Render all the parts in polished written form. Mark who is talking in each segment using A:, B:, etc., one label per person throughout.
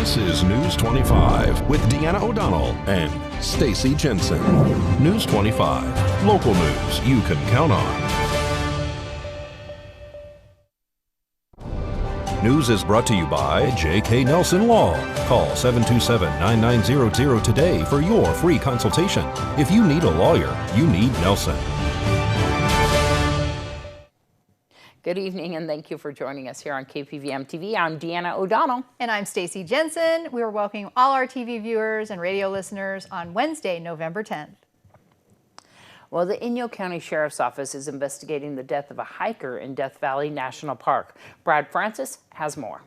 A: This is News 25 with Deanna O'Donnell and Stacy Jensen. News 25, local news you can count on. News is brought to you by J.K. Nelson Law. Call 727-9900 today for your free consultation. If you need a lawyer, you need Nelson.
B: Good evening and thank you for joining us here on KPVM TV. I'm Deanna O'Donnell.
C: And I'm Stacy Jensen. We are welcoming all our TV viewers and radio listeners on Wednesday, November 10th.
B: Well, the Inyo County Sheriff's Office is investigating the death of a hiker in Death Valley National Park. Brad Francis has more.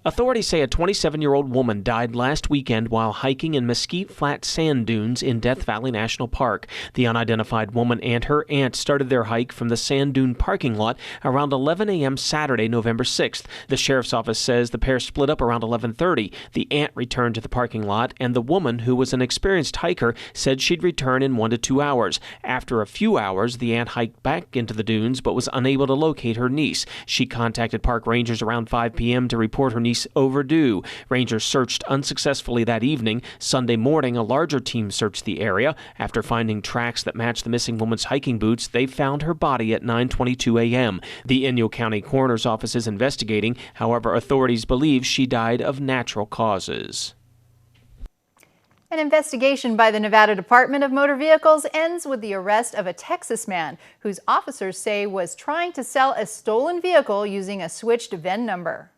D: Authorities say a 27-year-old woman died last weekend while hiking in Mesquite Flat sand dunes in Death Valley National Park. The unidentified woman and her aunt started their hike from the sand dune parking lot around 11 a.m. Saturday, November 6th. The sheriff's office says the pair split up around 11:30. The aunt returned to the parking lot, and the woman, who was an experienced hiker, said she'd return in 1 to 2 hours. After a few hours, the aunt hiked back into the dunes but was unable to locate her niece. She contacted park rangers around 5 p.m. to report her niece overdue. Rangers searched unsuccessfully that evening. Sunday morning, a larger team searched the area. After finding tracks that matched the missing woman's hiking boots, they found her body at 9:22 a.m. The Inyo County Coroner's Office is investigating. However, authorities believe she died of natural causes.
C: An investigation by the Nevada Department of Motor Vehicles ends with the arrest of a Texas man whose officers say was trying to sell a stolen vehicle using a switched VIN number.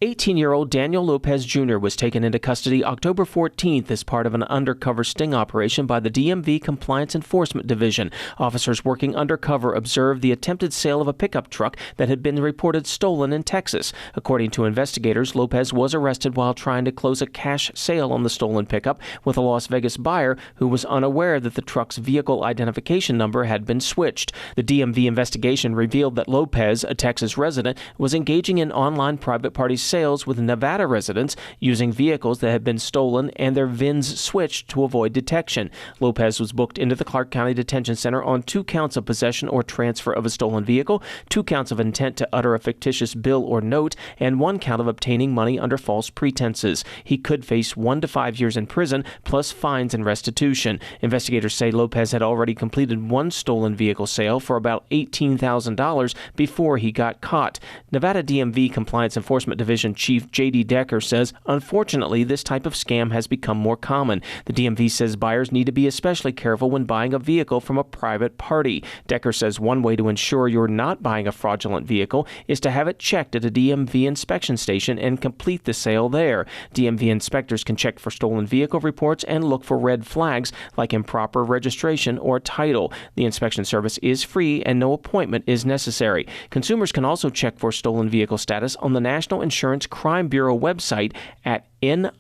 D: 18-year-old Daniel Lopez Jr. was taken into custody October 14th as part of an undercover sting operation by the DMV Compliance Enforcement Division. Officers working undercover observed the attempted sale of a pickup truck that had been reported stolen in Texas. According to investigators, Lopez was arrested while trying to close a cash sale on the stolen pickup with a Las Vegas buyer who was unaware that the truck's vehicle identification number had been switched. The DMV investigation revealed that Lopez, a Texas resident, was engaging in online private party sales with Nevada residents using vehicles that had been stolen and their VINs switched to avoid detection. Lopez was booked into the Clark County Detention Center on 2 counts of possession or transfer of a stolen vehicle, 2 counts of intent to utter a fictitious bill or note, and 1 count of obtaining money under false pretenses. He could face 1 to 5 years in prison, plus fines and restitution. Investigators say Lopez had already completed 1 stolen vehicle sale for about $18,000 before he got caught. Nevada DMV Compliance Enforcement Division Chief J.D. Decker says, unfortunately, this type of scam has become more common. The DMV says buyers need to be especially careful when buying a vehicle from a private party. Decker says one way to ensure you're not buying a fraudulent vehicle is to have it checked at a DMV inspection station and complete the sale there. DMV inspectors can check for stolen vehicle reports and look for red flags like improper registration or title. The inspection service is free and no appointment is necessary. Consumers can also check for stolen vehicle status on the National Insurance Crime Bureau website at nicb.org.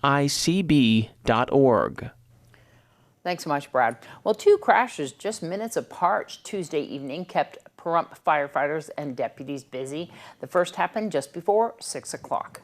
B: Thanks so much, Brad. Well, 2 crashes just minutes apart Tuesday evening kept Pahrump firefighters and deputies busy. The first happened just before 6 o'clock.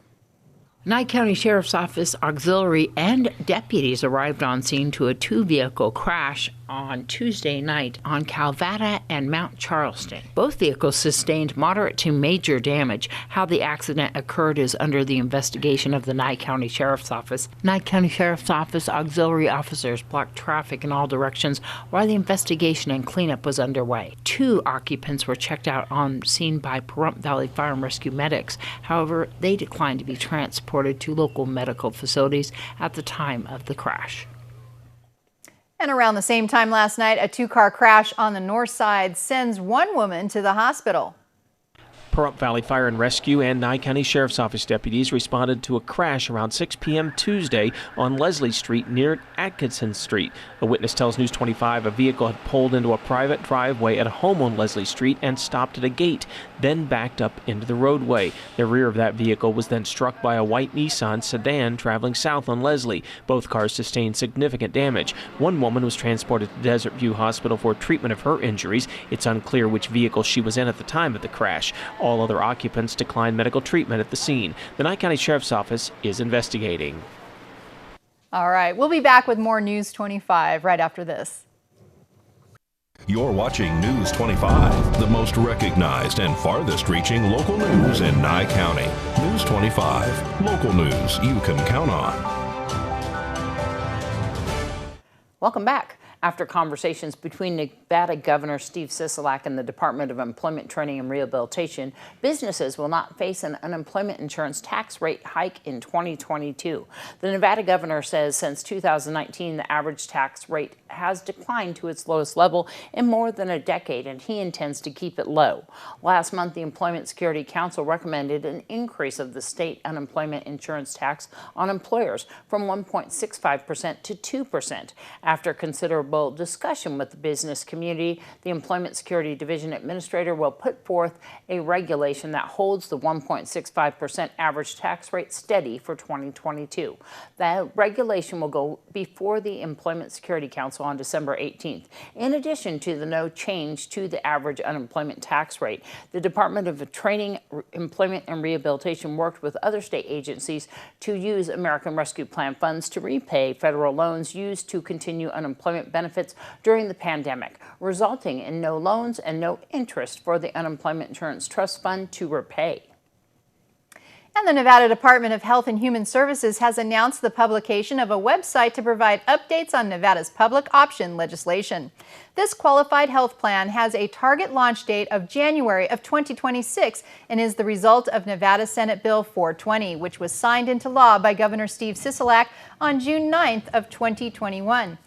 B: Nye County Sheriff's Office auxiliary and deputies arrived on scene to a 2-vehicle crash on Tuesday night on Calvada and Mount Charleston. Both vehicles sustained moderate to major damage. How the accident occurred is under the investigation of the Nye County Sheriff's Office. Nye County Sheriff's Office auxiliary officers blocked traffic in all directions while the investigation and cleanup was underway. 2 occupants were checked out on scene by Pahrump Valley Fire and Rescue medics. However, they declined to be transported to local medical facilities at the time of the crash.
C: And around the same time last night, a 2-car crash on the north side sends 1 woman to the hospital.
D: Pahrump Valley Fire and Rescue and Nye County Sheriff's Office deputies responded to a crash around 6 p.m. Tuesday on Leslie Street near Atkinson Street. A witness tells News 25 a vehicle had pulled into a private driveway at a home on Leslie Street and stopped at a gate, then backed up into the roadway. The rear of that vehicle was then struck by a white Nissan sedan traveling south on Leslie. Both cars sustained significant damage. 1 woman was transported to Desert View Hospital for treatment of her injuries. It's unclear which vehicle she was in at the time of the crash. All other occupants declined medical treatment at the scene. The Nye County Sheriff's Office is investigating.
C: All right, we'll be back with more News 25 right after this.
A: You're watching News 25, the most recognized and farthest reaching local news in Nye County. News 25, local news you can count on.
B: Welcome back. After conversations between Nevada Governor Steve Sisolak and the Department of Employment, Training and Rehabilitation, businesses will not face an unemployment insurance tax rate hike in 2022. The Nevada governor says since 2019, the average tax rate has declined to its lowest level in more than a decade, and he intends to keep it low. Last month, the Employment Security Council recommended an increase of the state unemployment insurance tax on employers from 1.65% to 2%. After considerable discussion with the business community, the Employment Security Division Administrator will put forth a regulation that holds the 1.65% average tax rate steady for 2022. The regulation will go before the Employment Security Council on December 18th. In addition to the no change to the average unemployment tax rate, the Department of Training, Employment and Rehabilitation worked with other state agencies to use American Rescue Plan funds to repay federal loans used to continue unemployment benefits during the pandemic, resulting in no loans and no interest for the Unemployment Insurance Trust Fund to repay.
C: And the Nevada Department of Health and Human Services has announced the publication of a website to provide updates on Nevada's public option legislation. This qualified health plan has a target launch date of January of 2026 and is the result of Nevada Senate Bill 420, which was signed into law by Governor Steve Sisolak on June 9th of 2021.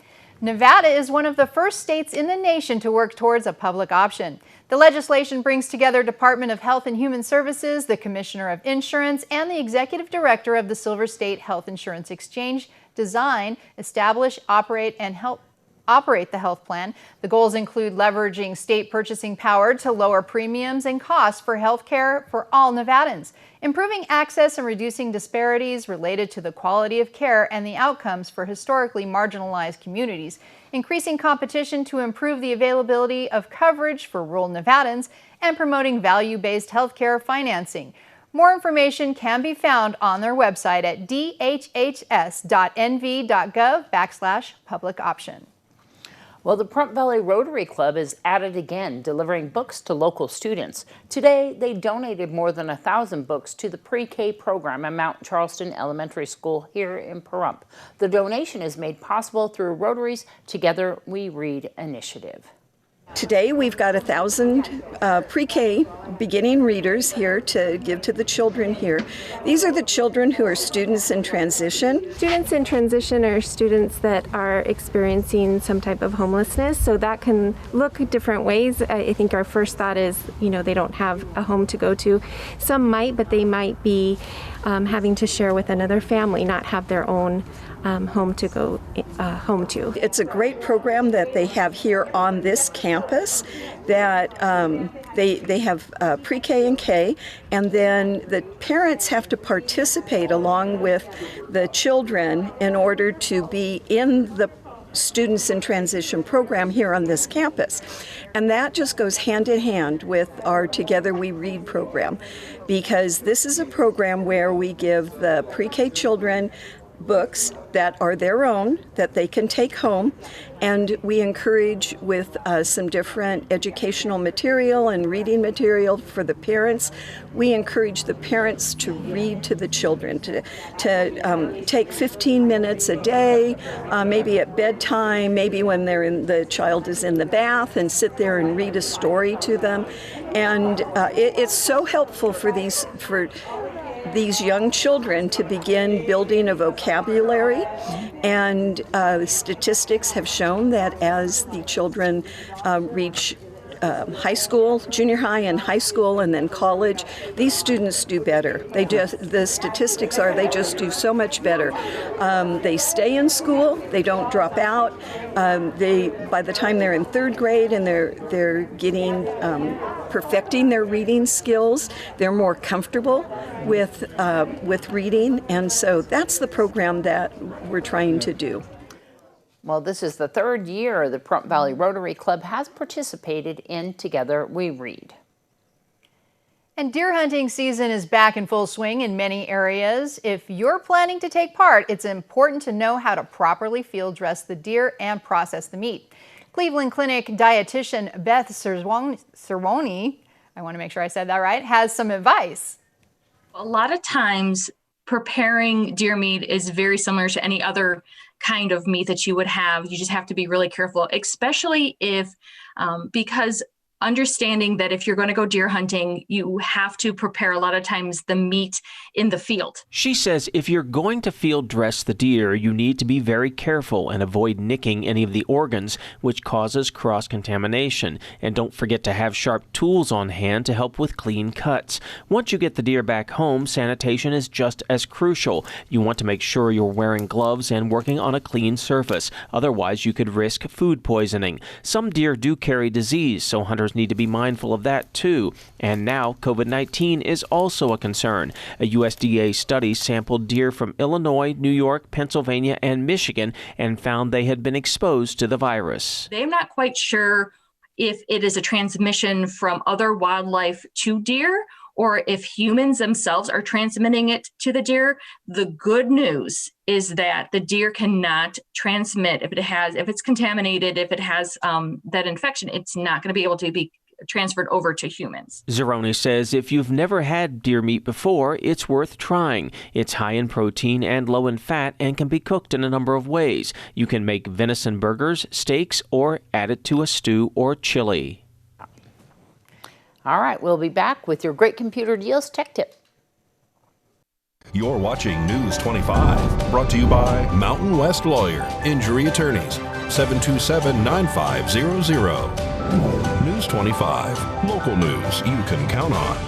C: Nevada is one of the first states in the nation to work towards a public option. The legislation brings together Department of Health and Human Services, the Commissioner of Insurance, and the Executive Director of the Silver State Health Insurance Exchange, design, establish, operate, and help operate the health plan. The goals include leveraging state purchasing power to lower premiums and costs for health care for all Nevadans, improving access and reducing disparities related to the quality of care and the outcomes for historically marginalized communities, increasing competition to improve the availability of coverage for rural Nevadans, and promoting value-based healthcare financing. More information can be found on their website at dhhs.nv.gov/public option.
B: Well, the Pahrump Valley Rotary Club is at it again, delivering books to local students. Today, they donated more than 1,000 books to the pre-K program at Mount Charleston Elementary School here in Pahrump. The donation is made possible through Rotary's Together We Read initiative.
E: Today we've got 1,000 pre-K beginning readers here to give to the children here. These are the children who are students in transition.
F: Students in transition are students that are experiencing some type of homelessness, so that can look different ways. I think our first thought is, they don't have a home to go to. Some might, but they might be having to share with another family, not have their own home to go home to.
E: It's a great program that they have here on this campus that they have pre-K and K, and then the parents have to participate along with the children in order to be in the Students in Transition program here on this campus. And that just goes hand in hand with our Together We Read program, because this is a program where we give the pre-K children books that are their own, that they can take home, and we encourage with some different educational material and reading material for the parents. We encourage the parents to read to the children, to take 15 minutes a day, maybe at bedtime, maybe when the child is in the bath, and sit there and read a story to them. And it's so helpful for these young children to begin building a vocabulary, and statistics have shown that as the children reach high school, junior high and high school, and then college, these students do better. The statistics are they just do so much better. They stay in school, they don't drop out. By the time they're in third grade and they're getting perfecting their reading skills, they're more comfortable with reading, and so that's the program that we're trying to do.
B: Well, this is the third year the Pahrump Valley Rotary Club has participated in Together We Read.
C: And deer hunting season is back in full swing in many areas. If you're planning to take part, it's important to know how to properly field dress the deer and process the meat. Cleveland Clinic dietitian Beth Cerwoni, I want to make sure I said that right, has some advice.
G: A lot of times preparing deer meat is very similar to any other kind of meat that you would have. You just have to be really careful, especially if, because understanding that if you're going to go deer hunting, you have to prepare a lot of times the meat in the field.
D: She says if you're going to field dress the deer, you need to be very careful and avoid nicking any of the organs, which causes cross-contamination. And don't forget to have sharp tools on hand to help with clean cuts. Once you get the deer back home, sanitation is just as crucial. You want to make sure you're wearing gloves and working on a clean surface. Otherwise, you could risk food poisoning. Some deer do carry disease, so hunters need to be mindful of that too. And now COVID-19 is also a concern. A USDA study sampled deer from Illinois, New York, Pennsylvania, and Michigan and found they had been exposed to the virus.
G: They're not quite sure if it is a transmission from other wildlife to deer or if humans themselves are transmitting it to the deer. The good news is that the deer cannot transmit if it's contaminated, if it has that infection, it's not going to be able to be transferred over to humans.
D: Cerwoni says if you've never had deer meat before, it's worth trying. It's high in protein and low in fat and can be cooked in a number of ways. You can make venison burgers, steaks, or add it to a stew or chili.
B: All right, we'll be back with your Great Computer Deals Tech Tip.
A: You're watching News 25, brought to you by Mountain West Lawyer, Injury Attorneys, 727-9500. News 25, local news you can count on.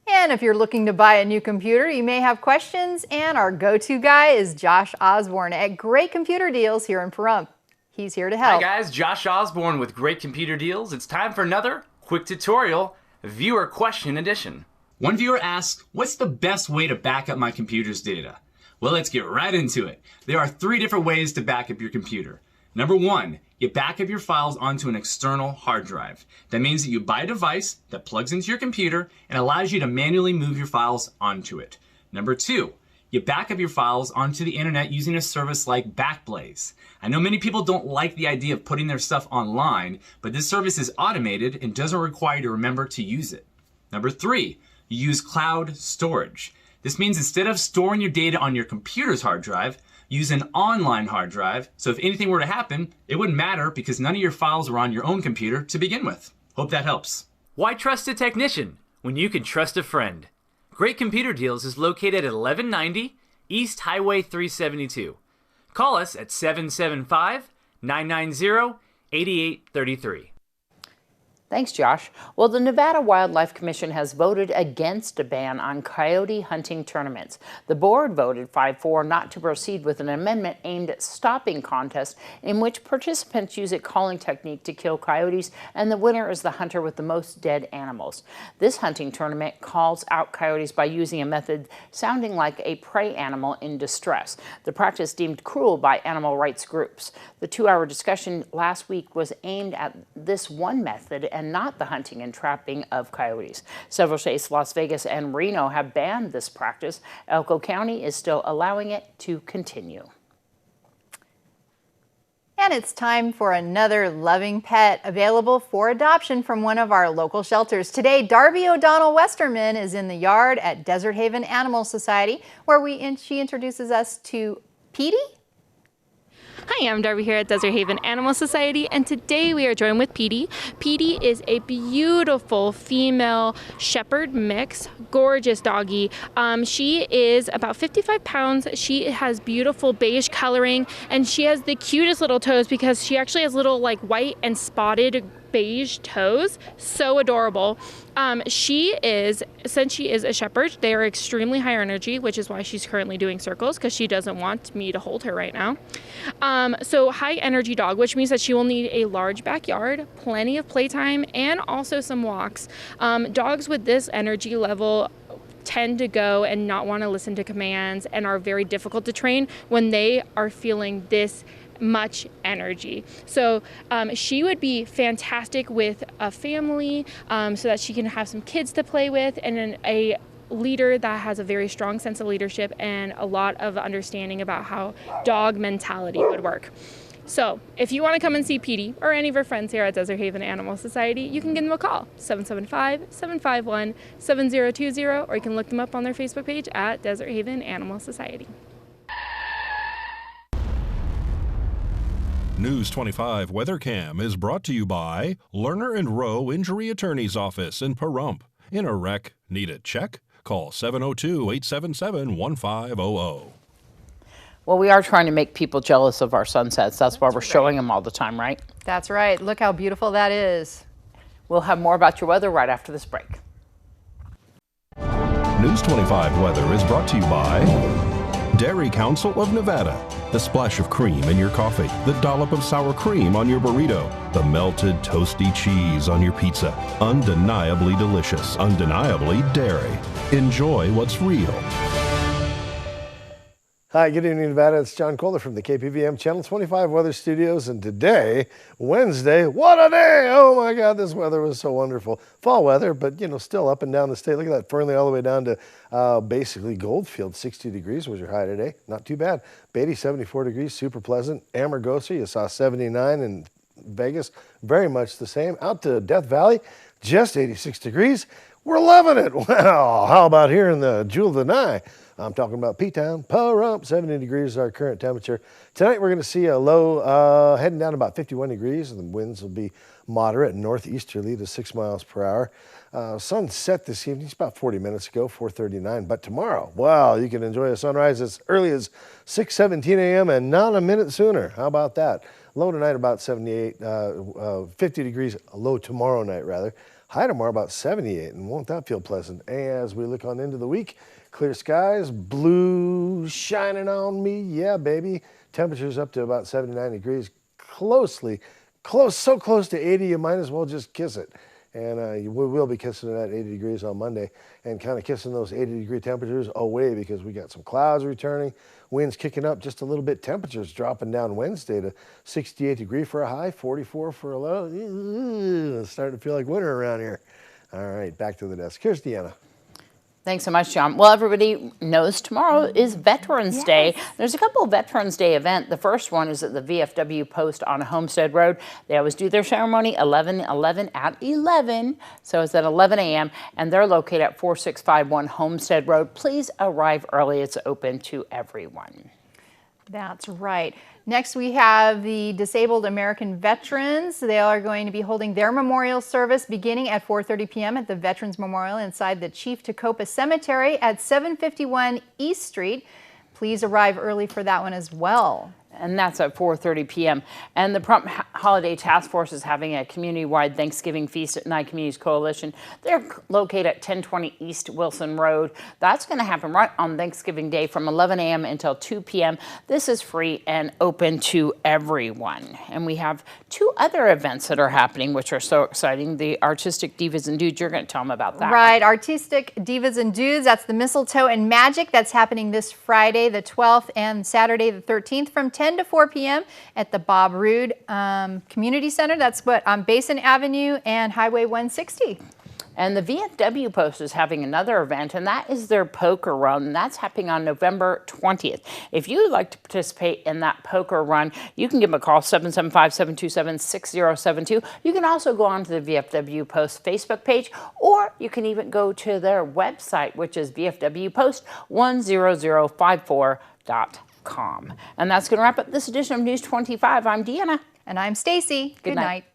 C: And if you're looking to buy a new computer, you may have questions, and our go-to guy is Josh Osborne at Great Computer Deals here in Pahrump. He's here to help.
H: Hi guys, Josh Osborne with Great Computer Deals. It's time for another quick tutorial, viewer question edition.
I: One viewer asks, what's the best way to back up my computer's data? Well, let's get right into it. There are 3 different ways to back up your computer. Number 1, you back up your files onto an external hard drive. That means that you buy a device that plugs into your computer and allows you to manually move your files onto it. Number 2, you back up your files onto the internet using a service like Backblaze. I know many people don't like the idea of putting their stuff online, but this service is automated and doesn't require you to remember to use it. Number 3, you use cloud storage. This means instead of storing your data on your computer's hard drive, use an online hard drive, so if anything were to happen, it wouldn't matter because none of your files were on your own computer to begin with. Hope that helps.
H: Why trust a technician when you can trust a friend? Great Computer Deals is located at 1190 East Highway 372. Call us at 775-990-8833.
B: Thanks, Josh. Well, the Nevada Wildlife Commission has voted against a ban on coyote hunting tournaments. The board voted 5-4 not to proceed with an amendment aimed at stopping contests in which participants use a calling technique to kill coyotes, and the winner is the hunter with the most dead animals. This hunting tournament calls out coyotes by using a method sounding like a prey animal in distress. The practice deemed cruel by animal rights groups. The 2-hour discussion last week was aimed at this one method and not the hunting and trapping of coyotes. Several states, Las Vegas and Reno, have banned this practice. Elko County is still allowing it to continue.
C: And it's time for another loving pet available for adoption from one of our local shelters. Today, Darby O'Donnell Westerman is in the yard at Desert Haven Animal Society, where she introduces us to Petey.
J: Hi, I'm Darby here at Desert Haven Animal Society, and today we are joined with Petey. Petey is a beautiful female shepherd mix, gorgeous doggy. She is about 55 pounds. She has beautiful beige coloring, and she has the cutest little toes because she actually has little like white and spotted beige toes. So adorable. Since she is a shepherd, they are extremely high energy, which is why she's currently doing circles, because she doesn't want me to hold her right now. So high energy dog, which means that she will need a large backyard, plenty of playtime, and also some walks. Dogs with this energy level tend to go and not want to listen to commands and are very difficult to train when they are feeling this much energy. So she would be fantastic with a family, so that she can have some kids to play with, and a leader that has a very strong sense of leadership and a lot of understanding about how dog mentality would work. So if you want to come and see Petey or any of our friends here at Desert Haven Animal Society, you can give them a call, 775-751-7020, or you can look them up on their Facebook page at Desert Haven Animal Society.
A: News 25 WeatherCam is brought to you by Lerner and Rowe Injury Attorney's Office in Pahrump. In a wreck, need a check? Call 702-877-1500.
B: Well, we are trying to make people jealous of our sunsets. That's why we're showing them all the time, right?
C: That's right. Look how beautiful that is.
B: We'll have more about your weather right after this break.
A: News 25 weather is brought to you by Dairy Council of Nevada. The splash of cream in your coffee, the dollop of sour cream on your burrito, the melted toasty cheese on your pizza. Undeniably delicious, undeniably dairy. Enjoy what's real.
K: Hi, good evening, Nevada. It's John Kohler from the KPVM Channel 25 Weather Studios. And today, Wednesday, what a day! Oh my God, this weather was so wonderful. Fall weather, but still up and down the state. Look at that, Fernley all the way down to basically Goldfield. 60 degrees was your high today. Not too bad. Beatty, 74 degrees, super pleasant. Amargosa, you saw 79 in Vegas. Very much the same. Out to Death Valley, just 86 degrees. We're loving it. Well, how about here in the Jewel of the Nye? I'm talking about P-Town, Pahrump, 70 degrees is our current temperature. Tonight we're going to see a low heading down about 51 degrees, and the winds will be moderate and northeasterly to 6 miles per hour. Sun set this evening, it's about 40 minutes ago, 4:39. But tomorrow, well, you can enjoy a sunrise as early as 6:17 a.m. and not a minute sooner. How about that? Low tonight about 78, 50 degrees, low tomorrow night rather. High tomorrow about 78, and won't that feel pleasant? As we look on into the week, clear skies, blue shining on me, yeah, baby. Temperatures up to about 79 degrees, so close to 80, you might as well just kiss it. And we will be kissing it at 80 degrees on Monday and kind of kissing those 80-degree temperatures away because we got some clouds returning, winds kicking up just a little bit, temperatures dropping down Wednesday to 68 degrees for a high, 44 for a low. It's starting to feel like winter around here. All right, back to the desk. Here's Deanna.
B: Thanks so much, John. Well, everybody knows tomorrow is Veterans Day. There's a couple of Veterans Day events. The first one is at the VFW Post on Homestead Road. They always do their ceremony 11/11 at 11. So it's at 11 a.m. and they're located at 4651 Homestead Road. Please arrive early. It's open to everyone.
C: That's right. Next, we have the Disabled American Veterans. They are going to be holding their memorial service beginning at 4:30 p.m. at the Veterans Memorial inside the Chief Tacoma Cemetery at 751 East Street. Please arrive early for that one as well.
B: And that's at 4:30 p.m. And the Pahrump Holiday Task Force is having a community-wide Thanksgiving feast at Nye Communities Coalition. They're located at 1020 East Wilson Road. That's going to happen right on Thanksgiving Day from 11 a.m. until 2 p.m. This is free and open to everyone. And we have two other events that are happening, which are so exciting. The Artistic Divas and Dudes, you're going to tell them about that.
C: Right, Artistic Divas and Dudes, that's the Mistletoe and Magic. That's happening this Friday, the 12th, and Saturday, the 13th, from 10 to 4 p.m. at the Bob Roode Community Center. That's on Basin Avenue and Highway 160.
B: And the VFW Post is having another event, and that is their poker run. And that's happening on November 20th. If you would like to participate in that poker run, you can give them a call, 775-727-6072. You can also go on to the VFW Post Facebook page, or you can even go to their website, which is vfwpost10054.com. And that's going to wrap up this edition of News 25. I'm Deanna.
C: And I'm Stacy.
B: Good night.